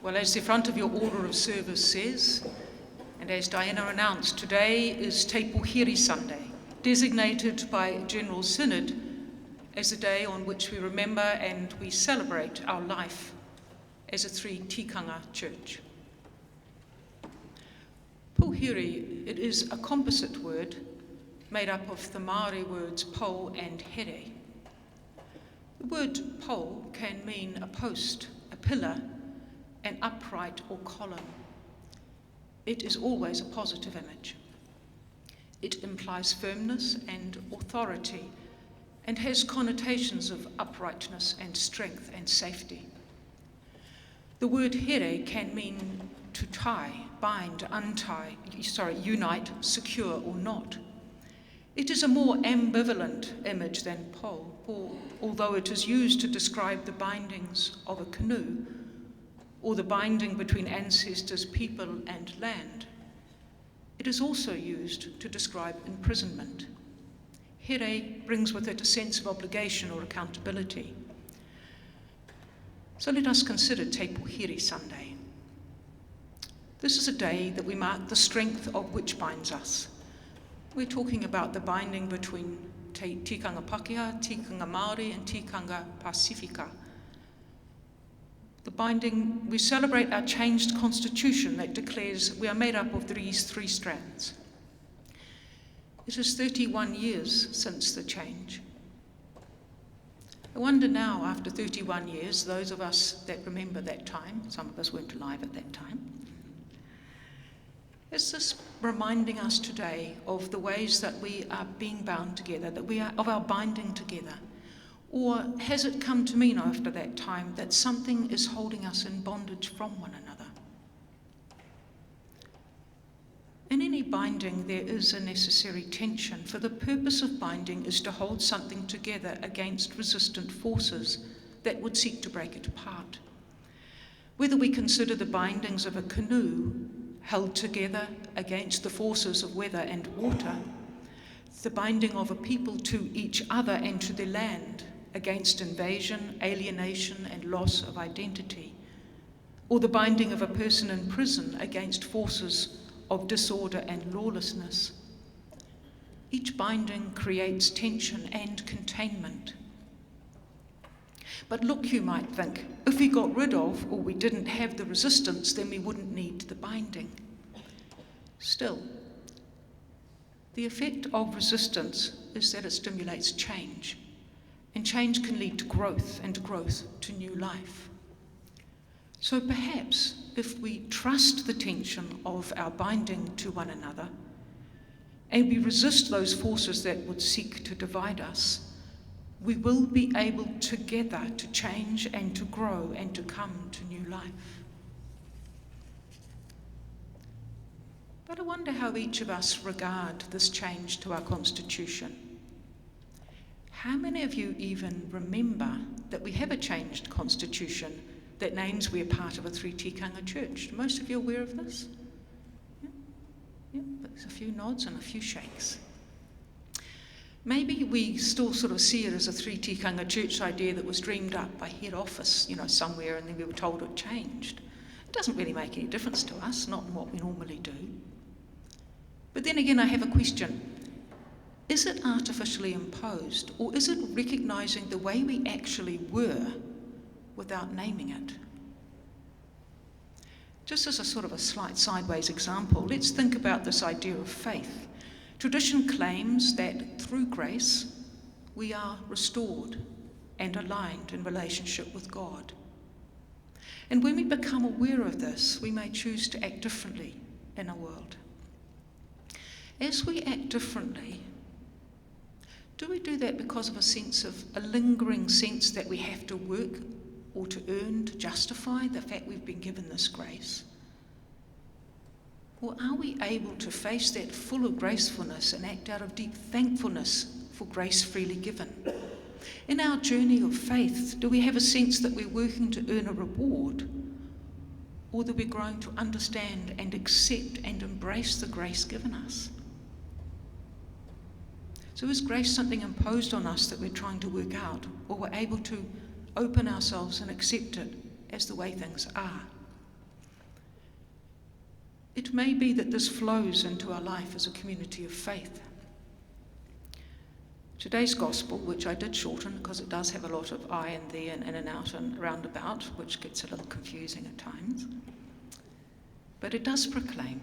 Well, as the front of your order of service says, and as Diana announced, today is Pouhere Sunday, designated by General Synod as the day on which we remember and we celebrate our life as a three tikanga church. Pouhere, it is a composite word made up of the Māori words po and here. The word po can mean a post, a pillar, an upright or column. It is always a positive image. It implies firmness and authority and has connotations of uprightness and strength and safety. The word here can mean to tie, bind, untie, unite, secure or not. It is a more ambivalent image than po, although it is used to describe the bindings of a canoe or the binding between ancestors, people and land. It is also used to describe imprisonment. Here brings with it a sense of obligation or accountability. So let us consider Pouhere Sunday. This is a day that we mark the strength of which binds us. We're talking about the binding between tikanga Pākehā, tikanga Māori and tikanga Pasifika. The binding, we celebrate our changed constitution that declares we are made up of these three strands. It is 31 years since the change. I wonder now, after 31 years, those of us that remember that time, some of us weren't alive at that time, is this reminding us today of the ways that we are being bound together, that we are of our binding together? Or has it come to mean after that time that something is holding us in bondage from one another? In any binding, there is a necessary tension, for the purpose of binding is to hold something together against resistant forces that would seek to break it apart. Whether we consider the bindings of a canoe held together against the forces of weather and water, the binding of a people to each other and to their land against invasion, alienation and loss of identity, or the binding of a person in prison against forces of disorder and lawlessness. Each binding creates tension and containment. But look, you might think, if we got rid of or we didn't have the resistance, then we wouldn't need the binding. Still, the effect of resistance is that it stimulates change, and change can lead to growth, and growth to new life. So perhaps if we trust the tension of our binding to one another, and we resist those forces that would seek to divide us, we will be able together to change and to grow and to come to new life. But I wonder how each of us regard this change to our constitution. How many of you even remember that we have a changed constitution that names we are part of a three tikanga church? Are most of you aware of this? Yeah, there's a few nods and a few shakes. Maybe we still sort of see it as a three tikanga church idea that was dreamed up by head office, somewhere, and then we were told it changed. It doesn't really make any difference to us, not in what we normally do. But then again, I have a question. Is it artificially imposed, or is it recognising the way we actually were without naming it? Just as a sort of a slight sideways example, let's think about this idea of faith. Tradition claims that through grace, we are restored and aligned in relationship with God. And when we become aware of this, we may choose to act differently in our world. As we act differently, do we do that because of a lingering sense that we have to work or to earn, to justify the fact we've been given this grace? Or are we able to face that full of gracefulness and act out of deep thankfulness for grace freely given? In our journey of faith, do we have a sense that we're working to earn a reward, or that we're growing to understand and accept and embrace the grace given us? So is grace something imposed on us that we're trying to work out, or we're able to open ourselves and accept it as the way things are? It may be that this flows into our life as a community of faith. Today's gospel, which I did shorten because it does have a lot of I and thee and in and out and roundabout, which gets a little confusing at times, but it does proclaim,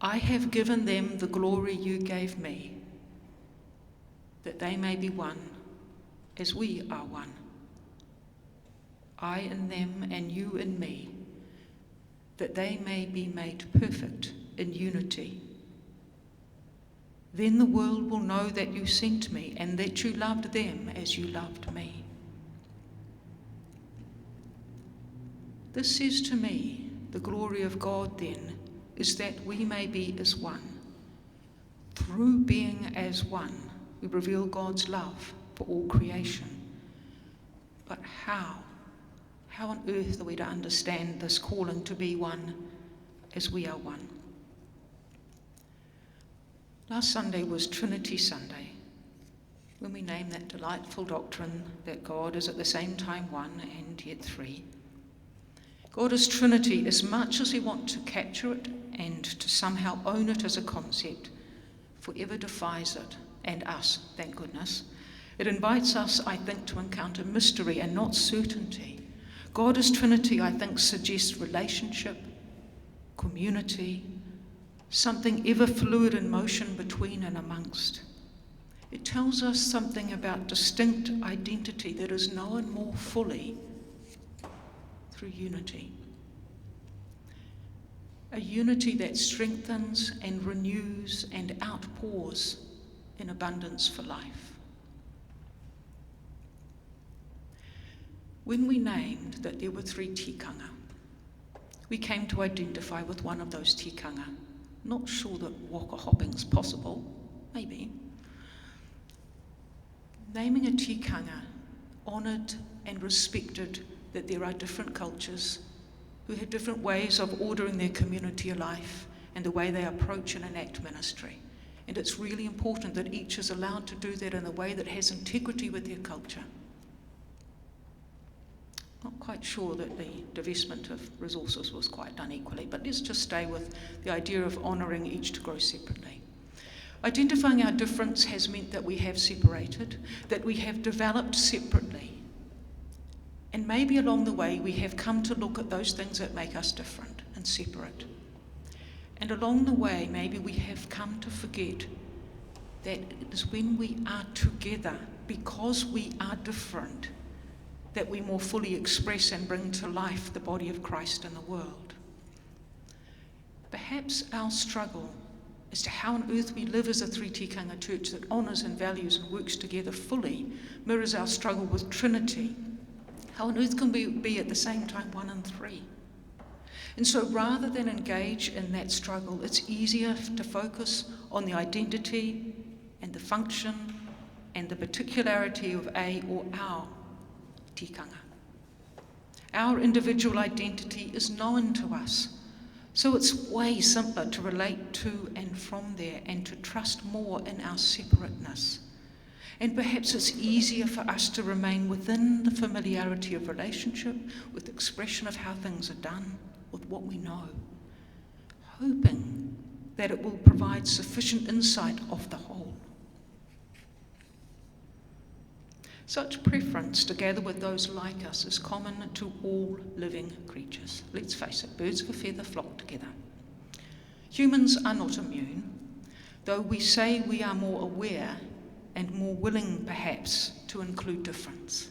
I have given them the glory you gave me, that they may be one as we are one. I in them and you in me, that they may be made perfect in unity. Then the world will know that you sent me and that you loved them as you loved me. This says to me, the glory of God then is that we may be as one. Through being as one, we reveal God's love for all creation. But how? How on earth are we to understand this calling to be one as we are one? Last Sunday was Trinity Sunday, when we named that delightful doctrine that God is at the same time one and yet three. God is Trinity as much as we want to capture it and to somehow own it as a concept, forever defies it, and us, thank goodness. It invites us, I think, to encounter mystery and not certainty. God is Trinity, I think, suggests relationship, community, something ever fluid in motion between and amongst. It tells us something about distinct identity that is known more fully through unity. A unity that strengthens and renews and outpours in abundance for life. When we named that there were 3 tikanga, we came to identify with one of those tikanga. Not sure that waka hopping's possible, maybe. Naming a tikanga honoured and respected that there are different cultures who have different ways of ordering their community life and the way they approach and enact ministry. And it's really important that each is allowed to do that in a way that has integrity with their culture. Not quite sure that the divestment of resources was quite done equally, but let's just stay with the idea of honouring each to grow separately. Identifying our difference has meant that we have separated, that we have developed separately. And maybe along the way we have come to look at those things that make us different and separate. And along the way maybe we have come to forget that it is when we are together, because we are different, that we more fully express and bring to life the body of Christ in the world. Perhaps our struggle as to how on earth we live as a 3 tikanga church that honours and values and works together fully mirrors our struggle with Trinity. How on earth can we be at the same time 1 and 3? And so rather than engage in that struggle, it's easier to focus on the identity and the function and the particularity of a or our tikanga. Our individual identity is known to us, so it's way simpler to relate to and from there and to trust more in our separateness. And perhaps it's easier for us to remain within the familiarity of relationship, with expression of how things are done, with what we know, hoping that it will provide sufficient insight of the whole. Such preference, together with those like us, is common to all living creatures. Let's face it, birds of a feather flock together. Humans are not immune, though we say we are more aware and more willing, perhaps, to include difference.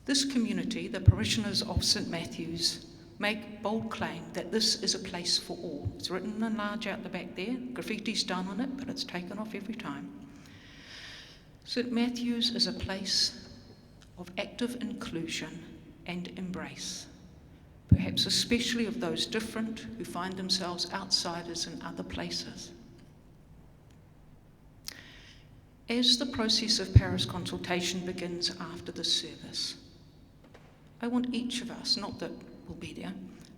This community, the parishioners of St. Matthew's, make bold claim that this is a place for all. It's written in large out the back there, graffiti's done on it, but it's taken off every time. St. Matthew's is a place of active inclusion and embrace, perhaps especially of those different who find themselves outsiders in other places. As the process of parish consultation begins after this service, I want each of us, not that we'll be there,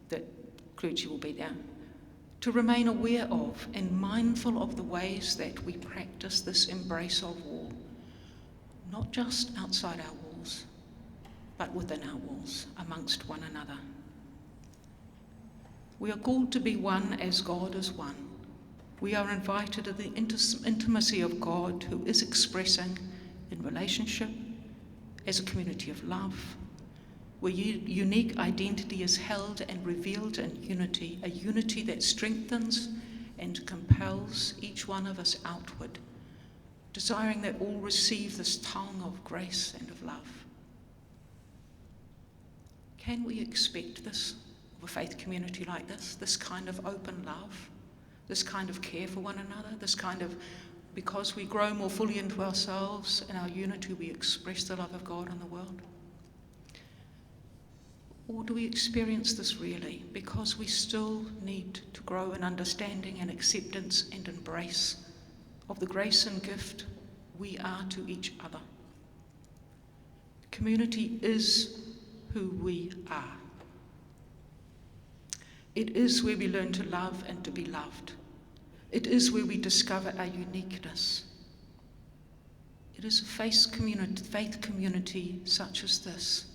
that clergy will be there, to remain aware of and mindful of the ways that we practice this embrace of all, not just outside our walls, but within our walls, amongst one another. We are called to be one as God is one. We are invited to the intimacy of God, who is expressing in relationship as a community of love, where unique identity is held and revealed in unity, a unity that strengthens and compels each one of us outward, desiring that all receive this tongue of grace and of love. Can we expect this of a faith community like this kind of open love, this kind of care for one another, this kind of, because we grow more fully into ourselves and our unity, we express the love of God in the world? Or do we experience this really because we still need to grow in understanding and acceptance and embrace of the grace and gift we are to each other? Community is who we are. It is where we learn to love and to be loved. It is where we discover our uniqueness. It is a faith community such as this.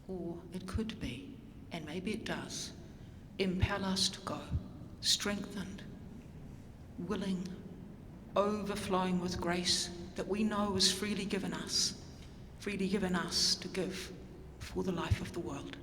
Or it could be, and maybe it does, impel us to go, strengthened, willing, overflowing with grace that we know is freely given us to give for the life of the world.